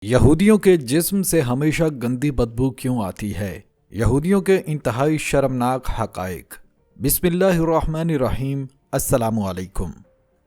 यहूदियों के जिस्म से हमेशा गंदी बदबू क्यों आती है? यहूदियों के इंतहाई शर्मनाक हक़ाइक़। बिस्मिल्लाहिर्रहमानिर्रहीम। अस्सलामु अलैकुम।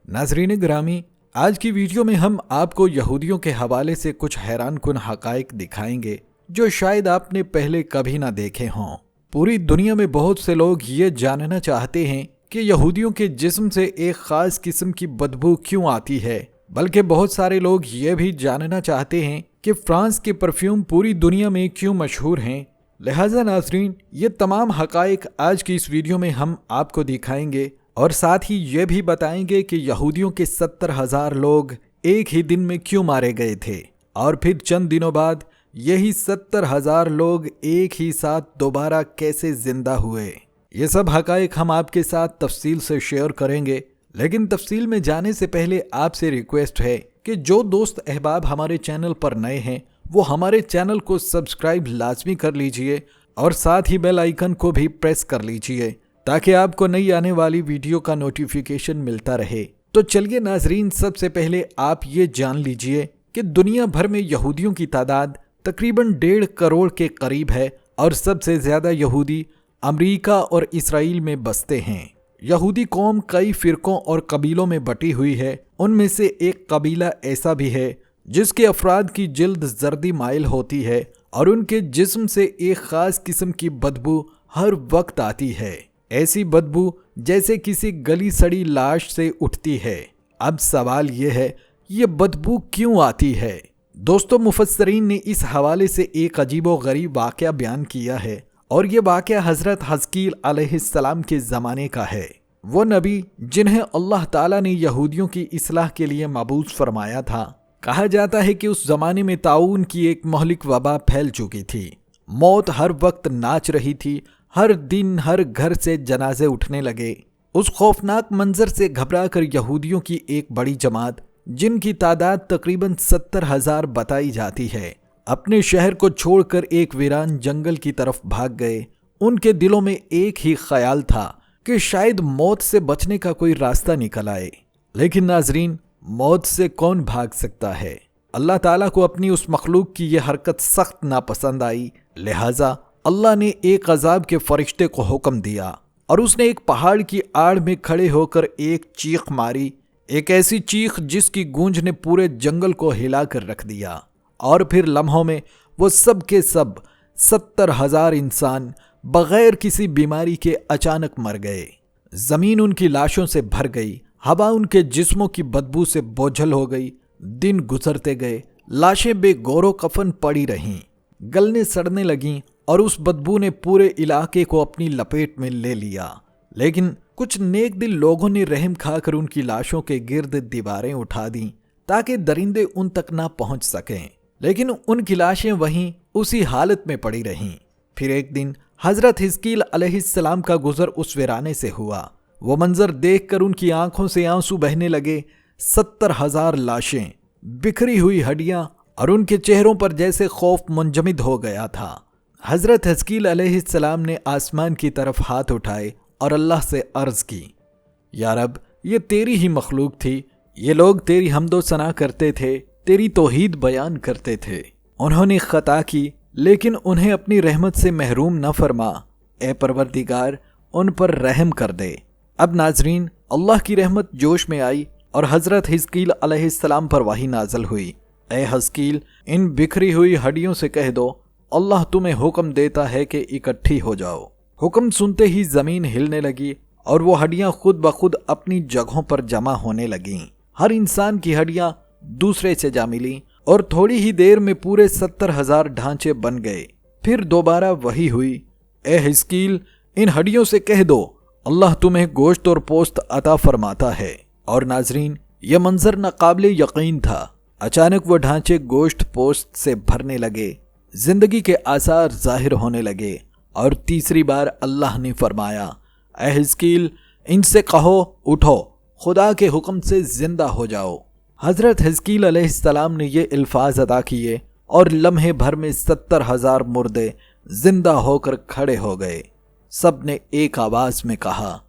नाज़रीन गिरामी, आज की वीडियो में हम आपको यहूदियों के हवाले से कुछ हैरानकुन हक़ाइक़ दिखाएंगे जो शायद आपने पहले कभी ना देखे हों। पूरी दुनिया में बहुत से लोग ये जानना चाहते हैं कि यहूदियों के जिस्म से एक ख़ास किस्म की बदबू क्यों आती है, बल्कि बहुत सारे लोग ये भी जानना चाहते हैं कि फ्रांस के परफ्यूम पूरी दुनिया में क्यों मशहूर हैं। लिहाजा नाज़रीन, ये तमाम हक़ाइक़ आज की इस वीडियो में हम आपको दिखाएंगे और साथ ही ये भी बताएंगे कि यहूदियों के 70,000 लोग एक ही दिन में क्यों मारे गए थे और फिर चंद दिनों बाद यही 70,000 लोग एक ही साथ दोबारा कैसे जिंदा हुए। ये सब हक़ाइक़ हम आपके साथ तफसील से शेयर करेंगे, लेकिन तफसील में जाने से पहले आपसे रिक्वेस्ट है कि जो दोस्त अहबाब हमारे चैनल पर नए हैं वो हमारे चैनल को सब्सक्राइब लाजमी कर लीजिए और साथ ही बेल आइकन को भी प्रेस कर लीजिए ताकि आपको नई आने वाली वीडियो का नोटिफिकेशन मिलता रहे। तो चलिए नाजरीन, सबसे पहले आप ये जान लीजिए कि दुनिया भर में यहूदियों की तादाद तकरीबन 1.5 करोड़ के करीब है और सबसे ज़्यादा यहूदी अमरीका और इसराइल में बसते हैं। यहूदी कौम कई फ़िरकों और कबीलों में बटी हुई है। उनमें से एक कबीला ऐसा भी है जिसके अफराद की जिल्द जर्दी माइल होती है और उनके जिस्म से एक ख़ास किस्म की बदबू हर वक्त आती है। ऐसी बदबू जैसे किसी गली सड़ी लाश से उठती है। अब सवाल ये है, ये बदबू क्यों आती है? दोस्तों, मुफस्सरीन ने इस हवाले से एक अजीबोगरीब वाक़या बयान किया है और ये वाक़या हज़रत हज़कील अलैहिस्सलाम के ज़माने का है। वो नबी जिन्हें अल्लाह ताला ने यहूदियों की इस्लाह के लिए मबूस फरमाया था। कहा जाता है कि उस ज़माने में ताऊन की एक महलिक वबा फैल चुकी थी। मौत हर वक्त नाच रही थी। हर दिन हर घर से जनाजे उठने लगे। उस खौफनाक मंजर से घबरा कर यहूदियों की एक बड़ी जमात, जिनकी तादाद तकरीबन 70,000 बताई जाती है, अपने शहर को छोड़कर एक वीरान जंगल की तरफ भाग गए। उनके दिलों में एक ही ख्याल था कि शायद मौत से बचने का कोई रास्ता निकल आए। लेकिन नाजरीन, मौत से कौन भाग सकता है? अल्लाह ताला को अपनी उस मखलूक की यह हरकत सख्त नापसंद आई। लिहाजा अल्लाह ने एक अजाब के फरिश्ते को हुक्म दिया और उसने एक पहाड़ की आड़ में खड़े होकर एक चीख मारी, एक ऐसी चीख जिसकी गूंज ने पूरे जंगल को हिला कर रख दिया। और फिर लम्हों में वो सब के सब 70,000 इंसान बगैर किसी बीमारी के अचानक मर गए। जमीन उनकी लाशों से भर गई। हवा उनके जिस्मों की बदबू से बोझल हो गई। दिन गुजरते गए। लाशें बेगौरो कफन पड़ी रहीं, गलने सड़ने लगीं और उस बदबू ने पूरे इलाके को अपनी लपेट में ले लिया। लेकिन कुछ नेक दिल लोगों ने रहम खाकर उनकी लाशों के गिर्द दीवारें उठा दी ताकि दरिंदे उन तक ना पहुंच सकें, लेकिन उनकी लाशें वहीं उसी हालत में पड़ी रहीं। फिर एक दिन हजरत हिजकील अलैहिस्सलाम का गुजर उस वीराने से हुआ। वो मंजर देखकर उनकी आंखों से आंसू बहने लगे। 70,000 लाशें, बिखरी हुई हड्डियां और उनके चेहरों पर जैसे खौफ मुंजमिद हो गया था। हजरत हिजकील अलैहिस्सलाम ने आसमान की तरफ हाथ उठाए और अल्लाह से अर्ज की, या रब, ये तेरी ही मखलूक थी। ये लोग तेरी हम्दो सना करते थे, तेरी तौहीद बयान करते थे। उन्होंने खता की, लेकिन उन्हें अपनी रहमत से महरूम न फरमा। ए परवरदिगार, उन पर रहम कर दे। अब नाजरीन, अल्लाह की रहमत जोश में आई और हजरत हिजकील अलैहिस्सलाम पर वही नाजल हुई। ए हिजकील, इन बिखरी हुई हड्डियों से कह दो, अल्लाह तुम्हें हुक्म देता है कि इकट्ठी हो जाओ। हुक्म सुनते ही जमीन हिलने लगी और वो हड्डियां खुद ब खुद अपनी जगहों पर जमा होने लगीं। हर इंसान की हड्डियां दूसरे से जा मिली और थोड़ी ही देर में पूरे 70,000 ढांचे बन गए। फिर दोबारा वही हुई। ए हिजकील, इन हड्डियों से कह दो, अल्लाह तुम्हें गोश्त और पोस्त अता फरमाता है। और नाजरीन, यह मंजर नाकाबिले यकीन था। अचानक वो ढांचे गोश्त पोस्त से भरने लगे। जिंदगी के आसार जाहिर होने लगे और तीसरी बार अल्लाह ने फरमाया, ए हिजकील, इनसे कहो, उठो, खुदा के हुक्म से जिंदा हो जाओ। हजरत हिजकील अलैहिस्सलाम ने ये अल्फाज अदा किए और लम्हे भर में 70,000 मुर्दे जिंदा होकर खड़े हो गए। सब ने एक आवाज में कहा,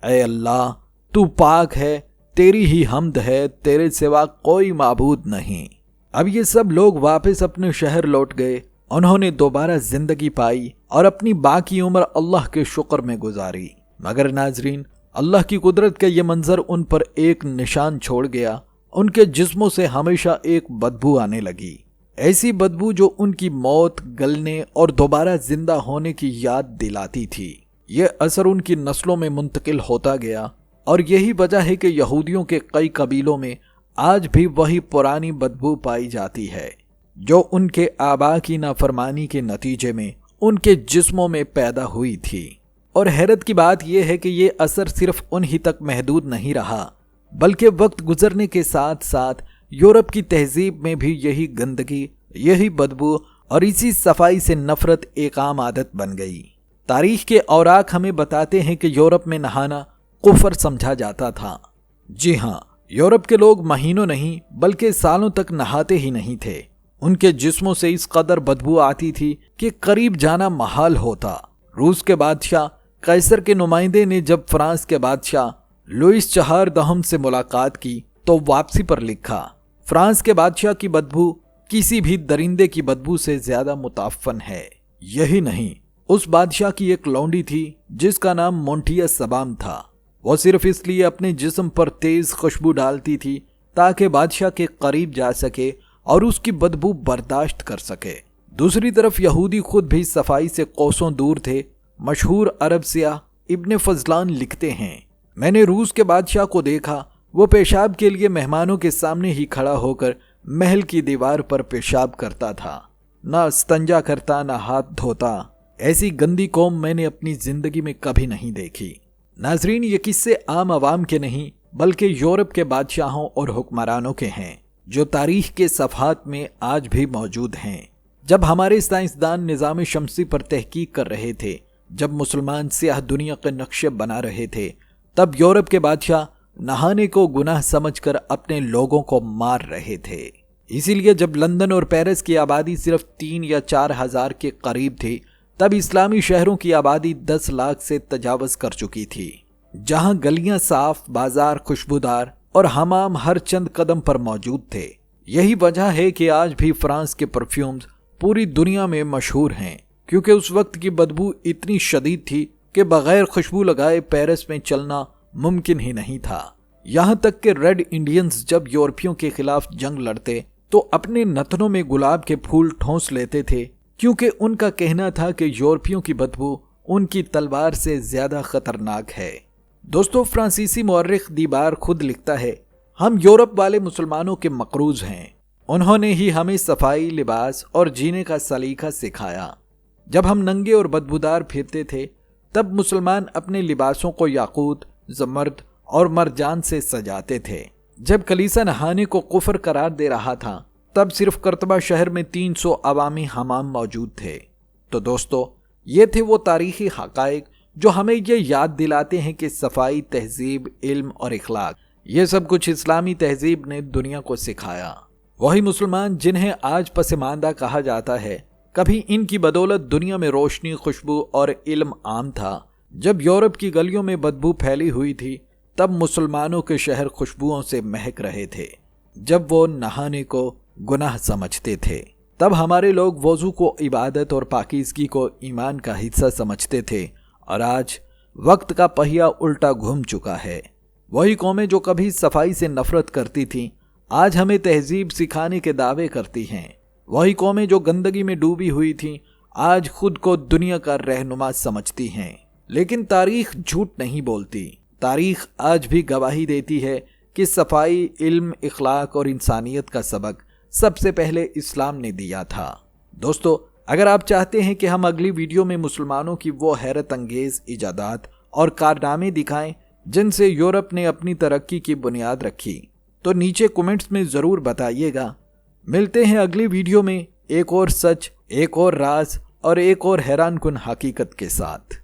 ए अल्लाह, तू पाक है, तेरी ही हम्द है, तेरे सिवा कोई माबूद नहीं। اب یہ سب لوگ واپس اپنے شہر لوٹ گئے، انہوں نے دوبارہ زندگی پائی اور اپنی باقی عمر اللہ کے شکر میں گزاری۔ مگر ناظرین، اللہ کی قدرت کا یہ منظر ان پر ایک نشان چھوڑ گیا۔ ان کے جسموں سے ہمیشہ ایک بدبو آنے لگی، ایسی بدبو جو ان کی موت، گلنے اور دوبارہ زندہ ہونے کی یاد دلاتی تھی۔ یہ اثر ان کی نسلوں میں منتقل ہوتا گیا، اور یہی وجہ ہے کہ یہودیوں کے کئی قبیلوں میں آج بھی وہی پرانی بدبو پائی جاتی ہے جو ان کے آباء کی نافرمانی کے نتیجے میں ان کے جسموں میں پیدا ہوئی تھی۔ اور حیرت کی بات یہ ہے کہ یہ اثر صرف انہی تک محدود نہیں رہا، بلکہ وقت گزرنے کے ساتھ ساتھ یورپ کی تہذیب میں بھی یہی گندگی، یہی بدبو اور اسی صفائی سے نفرت ایک عام عادت بن گئی۔ تاریخ کے اوراق ہمیں بتاتے ہیں کہ یورپ میں نہانا کفر سمجھا جاتا تھا۔ جی ہاں، یورپ کے لوگ مہینوں نہیں بلکہ سالوں تک نہاتے ہی نہیں تھے۔ ان کے جسموں سے اس قدر بدبو آتی تھی کہ قریب جانا محال ہوتا۔ روس کے بادشاہ قیصر کے نمائندے نے جب فرانس کے بادشاہ لوئس 14 سے ملاقات کی تو واپسی پر لکھا، فرانس کے بادشاہ کی بدبو کسی بھی درندے کی بدبو سے زیادہ متعفن ہے۔ یہی نہیں، اس بادشاہ کی ایک لونڈی تھی جس کا نام مونٹیا سبام تھا۔ وہ صرف اس لیے اپنے جسم پر تیز خوشبو ڈالتی تھی تاکہ بادشاہ کے قریب جا سکے اور اس کی بدبو برداشت کر سکے۔ دوسری طرف یہودی خود بھی صفائی سے کوسوں دور تھے۔ مشہور عرب سیاح ابن فضلان لکھتے ہیں، میں نے روس کے بادشاہ کو دیکھا، وہ پیشاب کے لیے مہمانوں کے سامنے ہی کھڑا ہو کر محل کی دیوار پر پیشاب کرتا تھا، نہ استنجا کرتا نہ ہاتھ دھوتا۔ ایسی گندی قوم میں نے اپنی زندگی میں کبھی نہیں دیکھی۔ ناظرین، یہ قصے عام عوام کے نہیں بلکہ یورپ کے بادشاہوں اور حکمرانوں کے ہیں جو تاریخ کے صفحات میں آج بھی موجود ہیں۔ جب ہمارے سائنسدان نظام شمسی پر تحقیق کر رہے تھے، جب مسلمان سیاہ دنیا کے نقشے بنا رہے تھے، تب یورپ کے بادشاہ نہانے کو گناہ سمجھ کر اپنے لوگوں کو مار رہے تھے۔ اسی لیے جب لندن اور پیرس کی آبادی صرف 3 یا 4 ہزار کے قریب تھی، تب اسلامی شہروں کی آبادی 10 لاکھ سے تجاوز کر چکی تھی، جہاں گلیاں صاف، بازار خوشبودار اور حمام ہر چند قدم پر موجود تھے۔ یہی وجہ ہے کہ آج بھی فرانس کے پرفیومز پوری دنیا میں مشہور ہیں، کیونکہ اس وقت کی بدبو اتنی شدید تھی کہ بغیر خوشبو لگائے پیرس میں چلنا ممکن ہی نہیں تھا۔ یہاں تک کہ ریڈ انڈینز جب یورپیوں کے خلاف جنگ لڑتے تو اپنے نتنوں میں گلاب کے پھول ٹھونس لیتے تھے، کیونکہ ان کا کہنا تھا کہ یورپیوں کی بدبو ان کی تلوار سے زیادہ خطرناک ہے۔ دوستو، فرانسیسی مورخ دیبار خود لکھتا ہے، ہم یورپ والے مسلمانوں کے مقروض ہیں، انہوں نے ہی ہمیں صفائی، لباس اور جینے کا سلیقہ سکھایا۔ جب ہم ننگے اور بدبودار پھرتے تھے، تب مسلمان اپنے لباسوں کو یاقوت، زمرد اور مرجان سے سجاتے تھے۔ جب کلیسا نہانے کو کفر قرار دے رہا تھا، تب صرف قرطبہ شہر میں 300 عوامی حمام موجود تھے۔ تو دوستو، یہ تھے وہ تاریخی حقائق جو ہمیں یہ یاد دلاتے ہیں کہ صفائی، تہذیب، علم اور اخلاق، یہ سب کچھ اسلامی تہذیب نے دنیا کو سکھایا۔ وہی مسلمان جنہیں آج پسماندہ کہا جاتا ہے، کبھی ان کی بدولت دنیا میں روشنی، خوشبو اور علم عام تھا۔ جب یورپ کی گلیوں میں بدبو پھیلی ہوئی تھی، تب مسلمانوں کے شہر خوشبوؤں سے مہک رہے تھے۔ جب وہ نہانے کو گناہ سمجھتے تھے، تب ہمارے لوگ وضو کو عبادت اور پاکیزگی کو ایمان کا حصہ سمجھتے تھے، اور آج وقت کا پہیہ الٹا گھوم چکا ہے۔ وہی قومیں جو کبھی صفائی سے نفرت کرتی تھیں، آج ہمیں تہذیب سکھانے کے دعوے کرتی ہیں۔ وہی قومیں جو گندگی میں ڈوبی ہوئی تھیں، آج خود کو دنیا کا رہنما سمجھتی ہیں۔ لیکن تاریخ جھوٹ نہیں بولتی۔ تاریخ آج بھی گواہی دیتی ہے کہ صفائی، علم، اخلاق اور انسانیت کا سبق سب سے پہلے اسلام نے دیا تھا۔ دوستو، اگر آپ چاہتے ہیں کہ ہم اگلی ویڈیو میں مسلمانوں کی وہ حیرت انگیز ایجادات اور کارنامے دکھائیں جن سے یورپ نے اپنی ترقی کی بنیاد رکھی، تو نیچے کومنٹس میں ضرور بتائیے گا۔ ملتے ہیں اگلی ویڈیو میں ایک اور سچ، ایک اور راز اور ایک اور حیران کن حقیقت کے ساتھ۔